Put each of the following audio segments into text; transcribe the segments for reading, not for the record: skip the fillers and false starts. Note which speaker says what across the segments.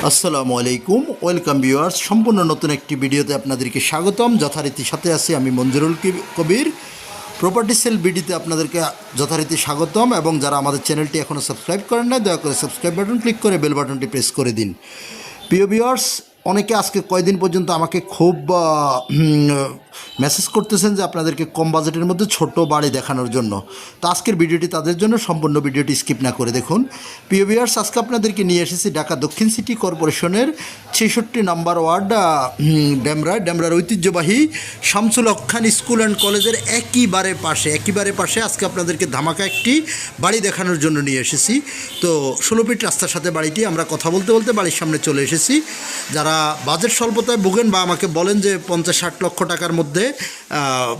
Speaker 1: আসসালামু আলাইকুম, welcome viewers. সম্পূর্ণ নতুন একটি ভিডিওতে আপনাদেরকে স্বাগতম। যথারীতি সাথে আছি আমি মঞ্জুরুল কবির। প্রপার্টি সেল ভিডিওতে আপনাদেরকে যথারীতি স্বাগতম, এবং যারা আমাদের চ্যানেলটি এখনও সাবস্ক্রাইব করেন না, দয়া করে সাবস্ক্রাইব বাটন ক্লিক করে বেল বাটনটি প্রেস করে দিন। প্রিয় ভিউয়ার্স, অনেকে আজকে কয়েকদিন পর্যন্ত আমাকে খুব মেসেজ করতেছেন যে আপনাদেরকে কম বাজেটের মধ্যে ছোট বাড়ি দেখানোর জন্য। তো আজকের ভিডিওটি তাদের জন্য, সম্পূর্ণ ভিডিওটি স্কিপ না করে দেখুন। প্রিয় ভিউয়ার্স, আজকে আপনাদেরকে নিয়ে এসেছি ঢাকা দক্ষিণ সিটি কর্পোরেশনের 66 নম্বর ওয়ার্ড ডেমরার ঐতিহ্যবাহী শামসুল হক খান স্কুল অ্যান্ড কলেজের একেবারে পাশে আজকে আপনাদেরকে ধামাকা একটি বাড়ি দেখানোর জন্য নিয়ে এসেছি। তো 16 ফিট রাস্তার সাথে বাড়িটি। আমরা কথা বলতে বলতে বাড়ির সামনে চলে এসেছি। যারা বাজেট স্বল্পতায় ভোগেন বা আমাকে বলেন যে 50-60 লক্ষ টাকার মধ্যে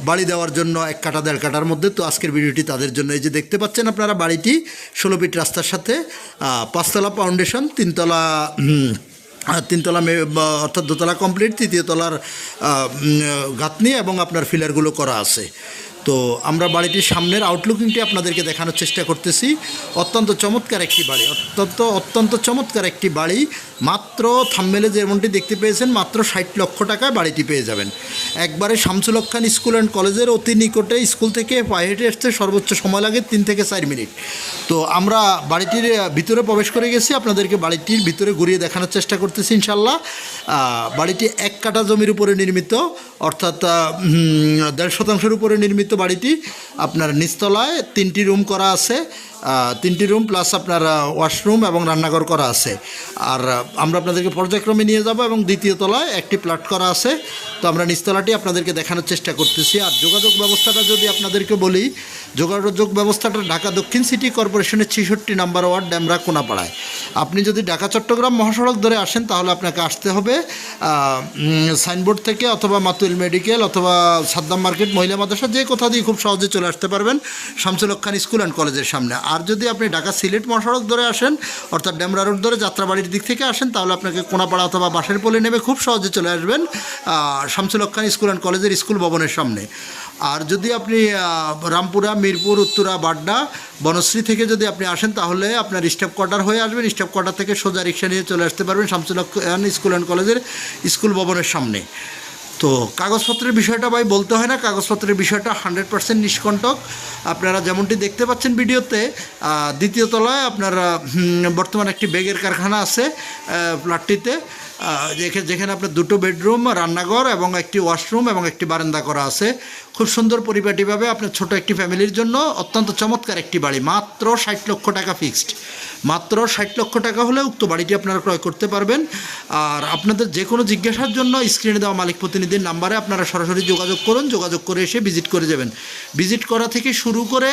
Speaker 1: বাড়ি দেওয়ার জন্য 1 কাঠা 1.5 কাঠার মধ্যে, তো আজকের ভিডিওটি তাদের জন্য। এই যে দেখতে পাচ্ছেন আপনারা বাড়িটি 16 ফিট রাস্তার সাথে, 5 তলা ফাউন্ডেশন, 3 তলা অর্থাৎ 2 তলা কমপ্লিট, 3য় তলার গাঁথনি এবং আপনার ফিলারগুলো করা আছে। তো আমরা বাড়িটির সামনের আউটলুকিংটি আপনাদেরকে দেখানোর চেষ্টা করতেছি। অত্যন্ত চমৎকার একটি বাড়ি, অত্যন্ত চমৎকার একটি বাড়ি। মাত্র থাম্বনেলে যেমনটি দেখতে পেয়েছেন, মাত্র 60 লক্ষ টাকায় বাড়িটি পেয়ে যাবেন। একবারে শামসুল হক খান স্কুল অ্যান্ড কলেজের অতি নিকটে। স্কুল থেকে পায়ে হেঁটে আসতে সর্বোচ্চ সময় লাগে 3 থেকে 4 মিনিট। তো আমরা বাড়িটির ভিতরে প্রবেশ করে গেছি, আপনাদেরকে বাড়িটির ভিতরে ঘুরিয়ে দেখানোর চেষ্টা করতেছি ইনশাল্লাহ। বাড়িটি 1 কাঠা জমির উপরে নির্মিত, অর্থাৎ 1.5 শতাংশের উপরে নির্মিত বাড়িটি। আপনার নিচতলায় 3টি রুম করা আছে, 3টি রুম প্লাস আপনার ওয়াশরুম এবং রান্নাঘর করা আছে। আর আমরা আপনাদেরকে পর্যায়ক্রমে নিয়ে যাব, এবং 2য় তলায় একটি প্লট করা আছে। তো আমরা নিচতলাটি আপনাদেরকে দেখানোর চেষ্টা করতেছি। আর যোগাযোগ ব্যবস্থাটা যদি আপনাদেরকে বলি, যোগাযোগ ব্যবস্থাটা ঢাকা দক্ষিণ সিটি কর্পোরেশনের 66 নম্বর ওয়ার্ড ডেমরা কোনাপাড়ায়। আপনি যদি ঢাকা চট্টগ্রাম মহাসড়ক ধরে আসেন, তাহলে আপনাকে আসতে হবে সাইনবোর্ড থেকে, অথবা মাতুল মেডিকেল, অথবা সাদ্দাম মার্কেট, মহিলা মাদ্রাসা, যে কোথা দিয়ে খুব সহজে চলে আসতে পারবেন শামসুল হক খান স্কুল অ্যান্ড কলেজের সামনে। আর যদি আপনি ঢাকা সিলেট মহাসড়ক ধরে আসেন, অর্থাৎ ডেমরা রোড ধরে যাত্রাবাড়ির দিক থেকে আসেন, তাহলে আপনাকে কোনাপাড়া অথবা বাঁশের পোলে নেমে খুব সহজে চলে আসবেন শামসুল হক খান স্কুল অ্যান্ড কলেজের স্কুল ভবনের সামনে। আর যদি আপনি রামপুরা, মিরপুর, উত্তরা, বাড্ডা, বনশ্রী থেকে যদি আপনি আসেন, তাহলে আপনার স্টাফ কোয়ার্টার হয়ে আসবেন। স্টাফ কোয়ার্টার থেকে সোজা রিক্সা নিয়ে চলে আসতে পারবেন শামসুল হক খান স্কুল অ্যান্ড কলেজের স্কুল ভবনের সামনে। তো কাগজপত্রের বিষয়টা ভাই বলতে হয় না, কাগজপত্রের বিষয়টা 100% নিষ্কণ্টক। আপনারা যেমনটি দেখতে পাচ্ছেন ভিডিওতে, 2য় তলায় আপনার বর্তমানে একটি ব্যাগের কারখানা আছে ফ্ল্যাটটিতে, যেখানে আপনার 2টো বেডরুম, রান্নাঘর এবং একটি ওয়াশরুম এবং একটি বারান্দা করা আছে। খুব সুন্দর পরিপাটিভাবে আপনার ছোট একটি ফ্যামিলির জন্য অত্যন্ত চমৎকার একটি বাড়ি। মাত্র 60 লক্ষ টাকা ফিক্সড। মাত্র 60 লক্ষ টাকা হলে উক্ত বাড়িটি আপনারা ক্রয় করতে পারবেন। আর আপনাদের যে কোনো জিজ্ঞাসার জন্য স্ক্রিনে দেওয়া মালিক প্রতিনিধির নাম্বারে আপনারা সরাসরি যোগাযোগ করুন। যোগাযোগ করে এসে ভিজিট করে যাবেন। ভিজিট করা থেকে শুরু করে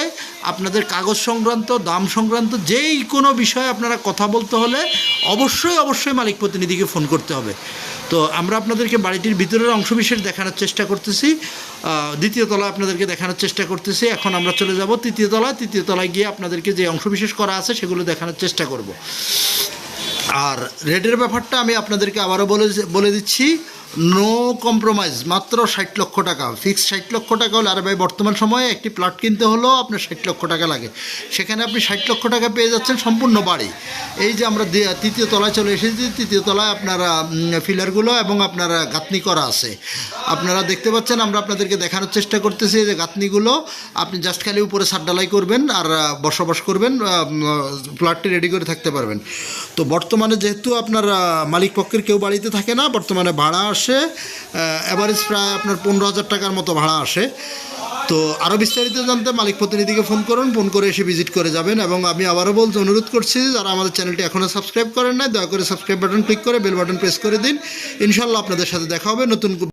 Speaker 1: আপনাদের কাগজ সংক্রান্ত, দাম সংক্রান্ত যেই কোনো বিষয়ে আপনারা কথা বলতে হলে অবশ্যই মালিক প্রতিনিধিকে ফোন করতে হবে। তো আমরা আপনাদেরকে বাড়িটির ভিতরের অংশবিশেষ দেখানোর চেষ্টা করতেছি। 2য় তলায় আপনাদেরকে দেখানোর চেষ্টা করতেছি। এখন আমরা চলে যাব 3য় তলায়। 3য় তলায় গিয়ে আপনাদেরকে যে অংশবিশেষ করা আছে সেগুলো দেখানোর চেষ্টা করব। আর রেটের ব্যাপারটা আমি আপনাদেরকে আবারও বলে দিচ্ছি, নো কম্প্রোমাইজ। মাত্র 60 লক্ষ টাকা ফিক্সড। 60 লক্ষ টাকা হলে, আর ভাই বর্তমান সময়ে একটি প্লট কিনতে হলেও আপনার 60 লক্ষ টাকা লাগে, সেখানে আপনি 60 লক্ষ টাকা পেয়ে যাচ্ছেন সম্পূর্ণ বাড়ি। এই যে আমরা 3য় তলায় চলে এসেছি, 3য় তলায় আপনার ফিলারগুলো এবং আপনার গাঁথনি করা আছে আপনারা দেখতে পাচ্ছেন। আমরা আপনাদেরকে দেখানোর চেষ্টা করতেছি যে গাঁথনিগুলো আপনি জাস্ট খালি উপরে ছাদ ঢালাই করবেন আর বসবাস করবেন, প্লটটি রেডি করে থাকতে পারবেন। তো বর্তমানে যেহেতু আপনার মালিক পক্ষের কেউ বাড়িতে থাকে না, বর্তমানে ভাড়া আসে অ্যাভারেজ প্রায় আপনার 15,000 টাকার মতো ভাড়া আসে। তো আরও বিস্তারিত জানতে মালিক প্রতিনিধিকে ফোন করুন, ফোন করে এসে ভিজিট করে যাবেন। এবং আমি আবারও অনুরোধ করছি, যারা আমাদের চ্যানেলটি এখনও সাবস্ক্রাইব করেন না, দয়া করে সাবস্ক্রাইব বাটন ক্লিক করে বেল বাটন প্রেস করে দিন। ইনশাল্লাহ আপনাদের সাথে দেখা হবে নতুন